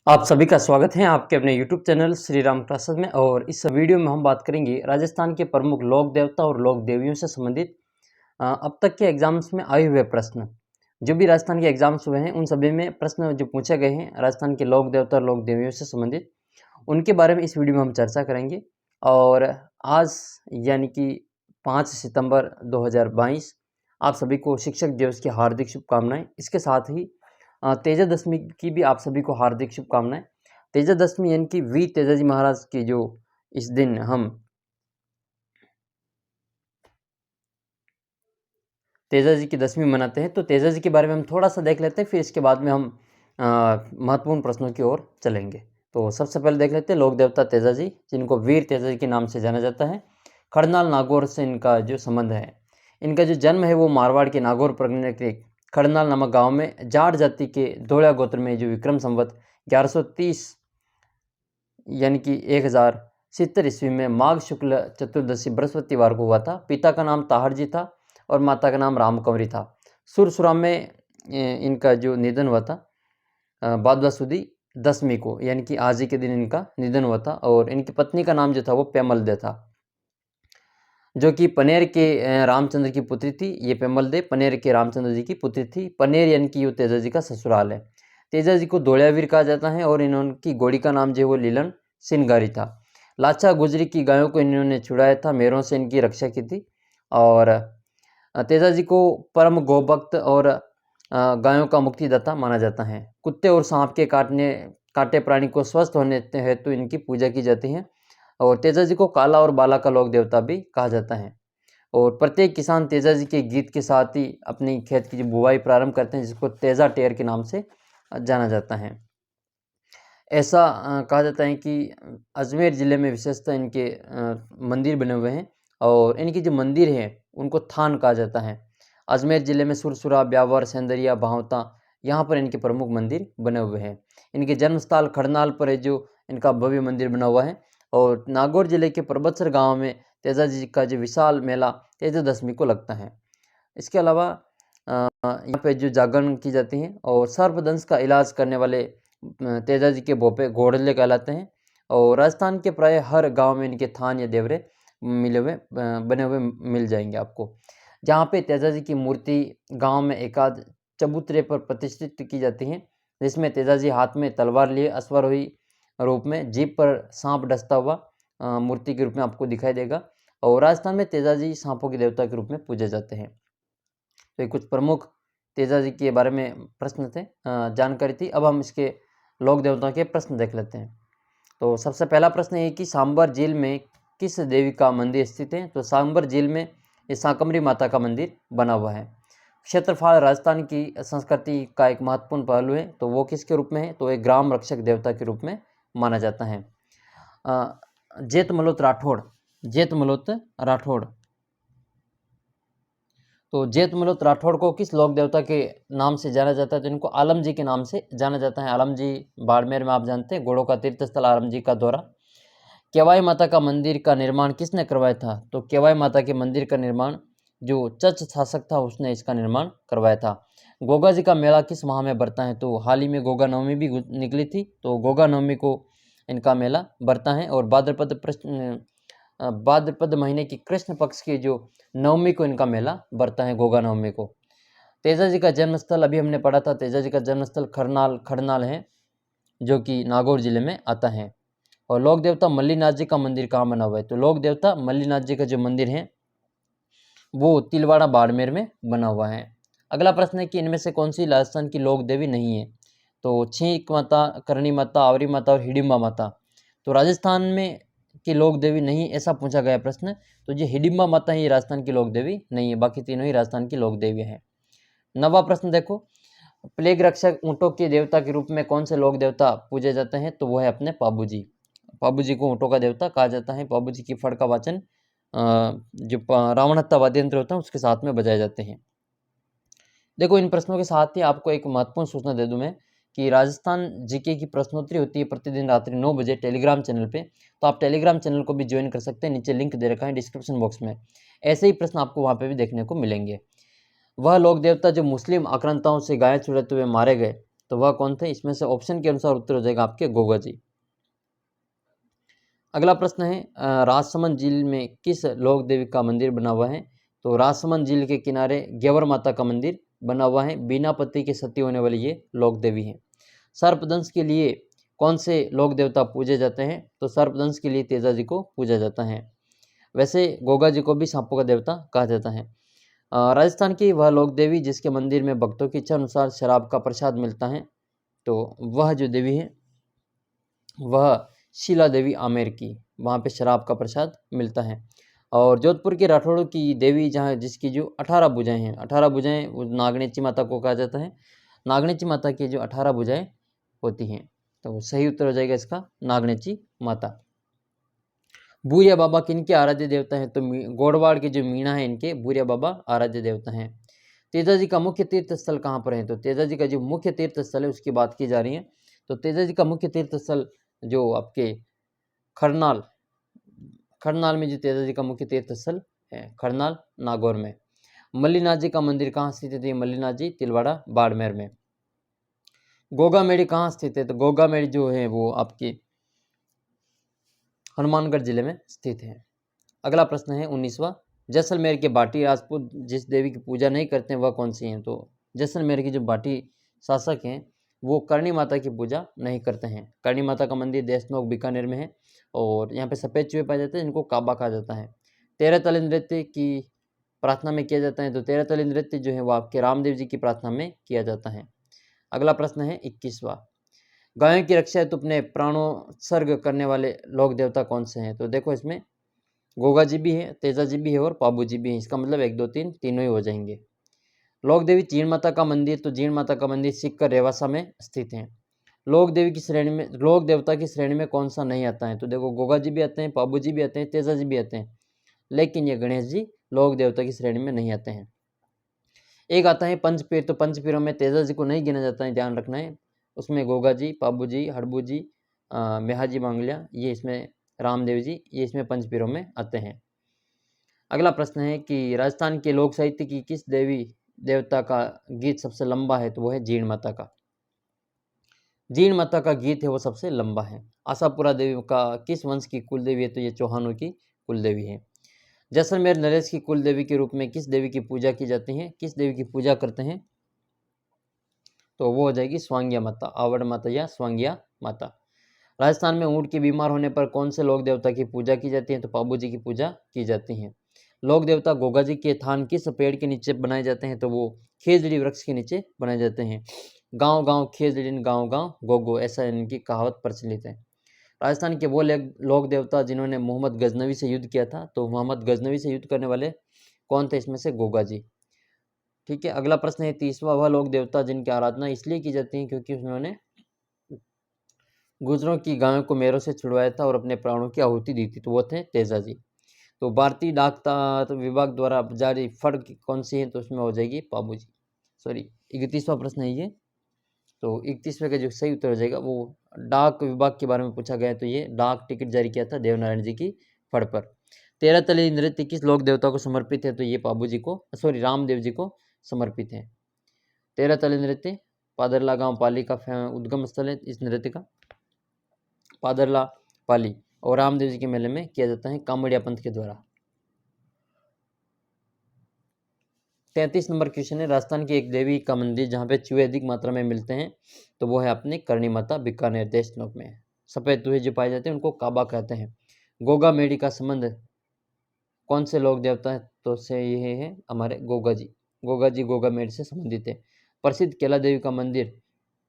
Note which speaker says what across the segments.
Speaker 1: आप सभी का स्वागत है आपके अपने YouTube channel Shri Ram classes में। और इस वीडियो में हम बात करेंगे राजस्थान के प्रमुख लोक देवता और लोक देवियों से संबंधित अब तक के एग्जाम्स में आए हुए प्रश्न। जो भी राजस्थान के एग्जाम्स हुए हैं उन सभी में प्रश्न जो पूछे गए हैं राजस्थान के लोक देवता और लोक देवियों से संबंधित, उनके बारे में इस वीडियो में हम चर्चा करेंगे। और आज यानी कि 5 सितंबर 2022 आप सभी को शिक्षक दिवस की हार्दिक शुभकामनाएं। इसके साथ ही तेजादशमी की भी आप सभी को हार्दिक शुभकामनाएं। तेजादशमी यानी कि वीर तेजाजी महाराज की जो इस दिन हम तेजाजी की दशमी मनाते हैं, तो तेजाजी के बारे में हम थोड़ा सा देख लेते हैं, फिर इसके बाद में हम महत्वपूर्ण प्रश्नों की ओर चलेंगे। तो सबसे पहले देख लेते हैं लोक देवता तेजाजी, जिनको वीर तेजाजी के नाम से जाना जाता है। खड़नाल नागौर से इनका जो संबंध है, इनका जो जन्म है वो मारवाड़ के नागौर परगने के खड़नाल नामक गांव में जाट जाति के धोड़ा गोत्र में जो विक्रम संवत 1130 यानी कि 1070 ईस्वी में माघ शुक्ल चतुर्दशी बृहस्पतिवार को हुआ था। पिता का नाम ताहरजी था और माता का नाम रामकंवरी था। सुरसुरा में इनका जो निधन हुआ था भादवा सुदी दशमी को, यानी कि आज ही के दिन इनका निधन हुआ था। और इनकी पत्नी का नाम जो था वो पेमल दे था, जो कि पनेर के रामचंद्र की पुत्री थी। ये पेमल दे पनेर के रामचंद्र जी की पुत्री थी। पनेर यानी कि ये तेजा जी का ससुराल है। तेजा जी को धोड़ावीर कहा जाता है और इन्होंने घोड़ी का नाम जो है वो लीलन सिनगारी था। लाचा गुजरी की गायों को इन्होंने छुड़ाया था, मेरों से इनकी रक्षा की थी। और तेजा जी को परम गोभक्त और गायों का मुक्तिदाता माना जाता है। कुत्ते और सांप के काटे प्राणी को स्वस्थ होने हेतु इनकी पूजा की जाती है। और तेजा जी को काला और बाला का लोक देवता भी कहा जाता है। और प्रत्येक किसान तेजा जी के गीत के साथ ही अपनी खेत की बुवाई प्रारंभ करते हैं, जिसको तेजा टेर के नाम से जाना जाता है। ऐसा कहा जाता है कि अजमेर ज़िले में विशेषतः इनके मंदिर बने हुए हैं। और इनके जो मंदिर हैं उनको थान कहा जाता है। अजमेर ज़िले में सुरसुरा, ब्यावर, सेंदरिया, भावता, यहाँ पर इनके प्रमुख मंदिर बने हुए हैं। इनके जन्मस्थल खड़नाल पर है जो इनका भव्य मंदिर बना हुआ है। और नागौर जिले के परबतसर गांव में तेजा जी का जो विशाल मेला तेजा दशमी को लगता है। इसके अलावा यहाँ पे जो जागरण की जाती हैं और सर्पदंश का इलाज करने वाले तेजा जी के भोपे घोड़ले कहलाते हैं। और राजस्थान के प्राय हर गांव में इनके थान या देवरे बने हुए मिल जाएंगे आपको। जहाँ पे तेजा जी की मूर्ति गांव में एकाध चबूतरे पर प्रतिष्ठित की जाती है, जिसमें तेजा जी हाथ में तलवार लिए अश्वारोही रूप में जीप पर सांप डसता हुआ मूर्ति के रूप में आपको दिखाई देगा। और राजस्थान में तेजा जी सांपों के देवता के रूप में पूजे जाते हैं। तो ये कुछ प्रमुख तेजा जी के बारे में प्रश्न थे, जानकारी थी। अब हम इसके लोक देवताओं के प्रश्न देख लेते हैं। तो सबसे पहला प्रश्न ये कि सांबर झील में किस देवी का मंदिर स्थित है? तो सांबर झील में ये शाकंभरी माता का मंदिर बना हुआ है। क्षेत्रफल राजस्थान की संस्कृति का एक महत्वपूर्ण पहलू है, तो वो किसके रूप में है? तो एक ग्राम रक्षक देवता के रूप में माना जाता है। जेत मलोत राठौड़, जेत मलोत राठौड़, तो जेत मलोत राठौड़ को किस लोक देवता के नाम से जाना जाता है? तो इनको आलम जी के नाम से जाना जाता है। आलम जी बाड़मेर में आप जानते हैं, घोड़ों का तीर्थ स्थल आलम जी का दौरा। केवाई माता का मंदिर का निर्माण किसने करवाया था? तो केवाई माता के मंदिर का निर्माण जो चच शासक था उसने इसका निर्माण करवाया था। गोगा जी का मेला किस माह में बरता है? तो हाल ही में गोगा नवमी भी निकली थी, तो गोगा नवमी को इनका मेला बरता है। और भाद्रपद महीने की कृष्ण पक्ष की जो नवमी को इनका मेला बरता है, गोगा नवमी को। तेजा जी का जन्मस्थल अभी हमने पढ़ा था, तेजा जी का जन्मस्थल खड़नाल है, जो कि नागौर जिले में आता है। और लोक देवता मल्लीनाथ जी का मंदिर कहाँ बना हुआ है? तो लोक देवता मल्लीनाथ जी का जो मंदिर है वो तिलवाड़ा बाड़मेर में बना हुआ है। अगला प्रश्न है कि इनमें से कौन सी राजस्थान की लोक देवी नहीं है? तो छींक माता, करणी माता, आवरी माता और हिडिंबा माता। तो राजस्थान में की लोक देवी नहीं, ऐसा पूछा गया प्रश्न। तो ये हिडिंबा माता ही राजस्थान की लोक देवी नहीं है, बाकी तीनों ही राजस्थान की लोक देवी हैं। नवा प्रश्न देखो, प्लेग रक्षक ऊँटों के देवता के रूप में कौन से लोक देवता पूजे जाते हैं? तो वो है अपने पाबू जी। पाबू जी को ऊँटों का देवता कहा जाता है। पाबू जी की फड़ का वाचन जो रावण हत्ता वाद्य यंत्र होता है उसके साथ में बजाए जाते हैं। देखो, इन प्रश्नों के साथ ही आपको एक महत्वपूर्ण सूचना दे दूं मैं कि राजस्थान जीके की प्रश्नोत्तरी होती है प्रतिदिन रात्रि 9 बजे टेलीग्राम चैनल पे। तो आप टेलीग्राम चैनल को भी ज्वाइन कर सकते हैं, नीचे लिंक दे रखा है डिस्क्रिप्शन बॉक्स में। ऐसे ही प्रश्न आपको वहाँ पे भी देखने को मिलेंगे। वह लोक देवता जो मुस्लिम आक्रांताओं से गायें चुराते हुए मारे गए तो वह कौन थे? इसमें से ऑप्शन के अनुसार उत्तर हो जाएगा आपके गोगा जी। अगला प्रश्न है राजसमंद झील में किस लोक देवी का मंदिर बना हुआ है? तो राजसमंद झील के किनारे ग्यवर माता का मंदिर बना हुआ है। बिना पति के सती होने वाली ये लोक देवी है। सर्पदंश के लिए कौन से लोक देवता पूजे जाते हैं? तो सर्पदंश के लिए तेजा जी को पूजा जाता है। वैसे गोगा जी को भी सांपों का देवता कहा जाता है। राजस्थान की वह लोक देवी जिसके मंदिर में भक्तों की इच्छा अनुसार शराब का प्रसाद मिलता है, तो वह जो देवी है वह शीला देवी आमेर की, वहाँ पे शराब का प्रसाद मिलता है। और जोधपुर के राठौड़ों की देवी जहाँ जिसकी जो 18 भुजाएं हैं, 18 भुजाएं वो नागनेची माता को कहा जाता है। नागनेची माता की जो 18 भुजाएं होती हैं, तो सही उत्तर हो जाएगा इसका नागनेची माता। बूरिया बाबा किनके आराध्य देवता हैं? तो गोड़वाड़ के जो मीणा है इनके बूरिया बाबा आराध्य देवता हैं। तेजा जी का मुख्य तीर्थ स्थल कहाँ पर है? तो तेजा जी का जो मुख्य तीर्थ स्थल है उसकी बात की जा रही है। तो तेजा जी का मुख्य तीर्थ स्थल जो आपके खरनाल में जो तेजा जी का मुख्य तीर्थ स्थल है, खरनाल नागौर में। मल्लीनाथ जी का मंदिर कहाँ स्थित है? मल्लीनाथ जी तिलवाड़ा बाड़मेर में। गोगा मेड़ी कहाँ स्थित है? तो गोगा मेड़ी जो है वो आपकी हनुमानगढ़ जिले में स्थित है। अगला प्रश्न है 19वां, जैसलमेर के बाटी राजपूत जिस देवी की पूजा नहीं करते हैं वह कौन सी हैं? तो जैसलमेर की जो बाटी शासक हैं वो करणी माता की पूजा नहीं करते हैं। करणी माता का मंदिर देशनोक बीकानेर में है और यहाँ पे सफ़ेद चूहे पाए जाते हैं जिनको काबा कहा जाता है। 13 तले नृत्य की प्रार्थना में किया जाता है, तो 13 तले नृत्य जो है वो आपके रामदेव जी की प्रार्थना में किया जाता है। अगला प्रश्न है 21वां, गायों की रक्षा हेतु अपने प्राणोत्सर्ग करने वाले लोक देवता कौन से हैं? तो देखो इसमें गोगा जी भी है, तेजा जी भी है और पाबू जी भी है। इसका मतलब 1 2 3 तीनों ही हो जाएंगे। लोक देवी जीण माता का मंदिर, तो जीण माता का मंदिर सीकर रेवासा में स्थित है। लोक देवी की श्रेणी में, लोक देवता की श्रेणी में कौन सा नहीं आता है? तो देखो गोगा जी भी आते हैं, पाबू जी भी आते हैं, तेजा जी भी आते हैं, लेकिन ये गणेश जी लोक देवता की श्रेणी में नहीं आते हैं। एक आता है पंचपीर, तो पंचपीरों में तेजा जी को नहीं गिना जाता है, ध्यान रखना है। उसमें गोगा जी, पाबू जी, हड़बू जी, मेहाजी बांगलिया, ये इसमें रामदेव जी, ये इसमें पंचपीरों में आते हैं। अगला प्रश्न है कि राजस्थान के लोक साहित्य की किस देवी देवता का गीत सबसे लंबा है? तो वो है जीण माता का। जीण माता का गीत है वो सबसे लंबा है। आशापुरा देवी का किस वंश की कुल देवी है? तो ये चौहानों की कुल देवी है। जैसलमेर नरेश की कुल देवी के रूप में किस देवी की पूजा की जाती है? किस देवी की पूजा करते हैं? तो वो हो जाएगी स्वांगिया माता, आवड़ माता या स्वांगिया माता। राजस्थान में ऊँट के बीमार होने पर कौन से लोक देवता की पूजा की जाती है? तो पाबू जी की पूजा की जाती है। लोक देवता गोगा जी के थान किस पेड़ के नीचे बनाए जाते हैं? तो वो खेजड़ी वृक्ष के नीचे बनाए जाते हैं। गांव गांव खेजड़ी, गांव गांव गोगो, ऐसा इनकी कहावत प्रचलित है। राजस्थान के वो लोक देवता जिन्होंने मोहम्मद गजनवी से युद्ध किया था, तो मोहम्मद गजनवी से युद्ध करने वाले कौन थे? इसमें से गोगा जी। ठीक है, अगला प्रश्न है 30वां, वह लोक देवता जिनकी आराधना इसलिए की जाती है क्योंकि उन्होंने गुजरों की गायों को मेरों से छुड़वाया था और अपने प्राणों की आहुति दी थी, तो वो थे तेजा जी। तो भारतीय डाक विभाग द्वारा जारी फड़ कौन सी है? तो उसमें हो जाएगी पाबू जी। सॉरी, 31वां प्रश्न है ये। तो 31वें का जो सही उत्तर हो जाएगा वो डाक विभाग के बारे में पूछा गया है, तो ये डाक टिकट जारी किया था देवनारायण जी की फड़ पर। 13 तले नृत्य किस लोक देवता को समर्पित है? तो ये पाबू जी को, सॉरी, रामदेव जी को समर्पित है। 13 तले नृत्य पादरला गांव पाली का उद्गम स्थल है इस नृत्य का, पादरला पाली, और रामदेव जी के मेले में किया जाता है कामड़िया पंथ के द्वारा। 33 नंबर क्वेश्चन है, राजस्थान की एक देवी का मंदिर जहाँ पे चूहे अधिक मात्रा में मिलते हैं, तो वो है अपनी करणी माता बीकानेर देशनोक में। सफ़ेद चूहे जो पाए जाते हैं उनको काबा कहते हैं। गोगा मेड़ी का संबंध कौन से लोक देवता है? तो से ये है हमारे गोगा जी। गोगा जी गोगा मेड़ी से संबंधित है। प्रसिद्ध केला देवी का मंदिर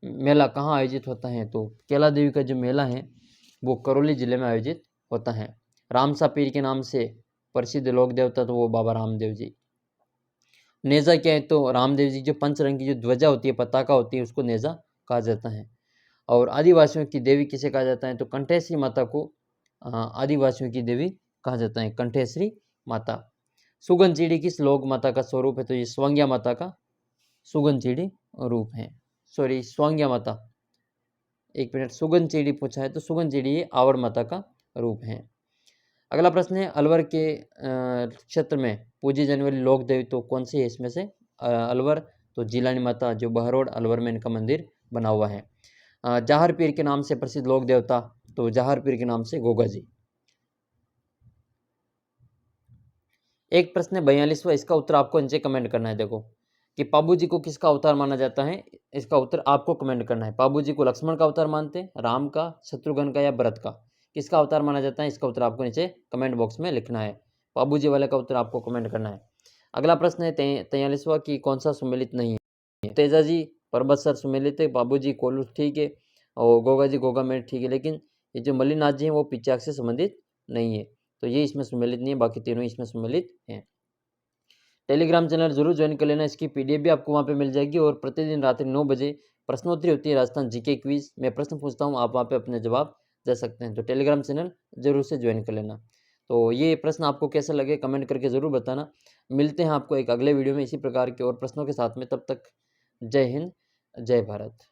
Speaker 1: मेला कहाँ आयोजित होता है? तो केला देवी का जो मेला है वो करौली जिले में आयोजित होता है। रामसा पीर के नाम से प्रसिद्ध लोक देवता तो वो बाबा रामदेव जी। नेजा क्या है? तो रामदेव जी जो पंचरंग की जो ध्वजा होती है, पताका होती है, उसको नेजा कहा जाता है। और आदिवासियों की देवी किसे कहा जाता है? तो कंठेश्वरी माता को आदिवासियों की देवी कहा जाता है, कंठेश्वरी माता। सुगन चिड़ी किस लोक माता का स्वरूप है? तो ये स्वांग्या माता का सुगन चिड़ी रूप है। सॉरी, स्वांग्या माता, एक मिनट, सुगन चिड़ी पूछा है तो सुगन चिड़ी ये आवड़ माता का रूप है। अगला प्रश्न है, अलवर के क्षेत्र में पूजी जाने वाली लोक देवी तो कौन सी है? इसमें से अलवर, तो जिलानी माता जो बहरोड अलवर में इनका मंदिर बना हुआ है। जाहर पीर के नाम से प्रसिद्ध लोक देवता, तो जाहर पीर के नाम से गोगा जी। एक प्रश्न है 42वां, इसका उत्तर आपको नीचे कमेंट करना है। देखो कि पाबू जी को किसका अवतार माना जाता है, इसका उत्तर आपको कमेंट करना है। पाबू जी को लक्ष्मण का अवतार मानते हैं, राम का, शत्रुघ्न का या भरत का, किसका अवतार माना जाता है, इसका उत्तर आपको नीचे कमेंट बॉक्स में लिखना है। पाबू जी वाले का उत्तर आपको कमेंट करना है। अगला प्रश्न है 43वां कि कौन सा सुमेलित नहीं है। तेजा जी पर्वत सर सुमेलित है, बाबू जी कोलू ठीक है, और गोगा जी गोगा में ठीक है, लेकिन ये जो मल्लिनाथ जी हैं वो पिचाक से संबंधित नहीं है, तो ये इसमें सुमेलित नहीं है, बाकी तीनों इसमें सुमेलित हैं। टेलीग्राम चैनल जरूर ज्वाइन कर लेना, इसकी पीडीएफ भी आपको वहाँ पे मिल जाएगी। और प्रतिदिन रात्रि 9 बजे प्रश्नोत्तरी होती है, राजस्थान जीके क्विज, मैं प्रश्न पूछता हूँ, आप वहाँ पे अपने जवाब दे सकते हैं। तो टेलीग्राम चैनल जरूर से ज्वाइन कर लेना। तो ये प्रश्न आपको कैसा लगे कमेंट करके ज़रूर बताना। मिलते हैं आपको एक अगले वीडियो में इसी प्रकार के और प्रश्नों के साथ में, तब तक जय हिंद, जय भारत।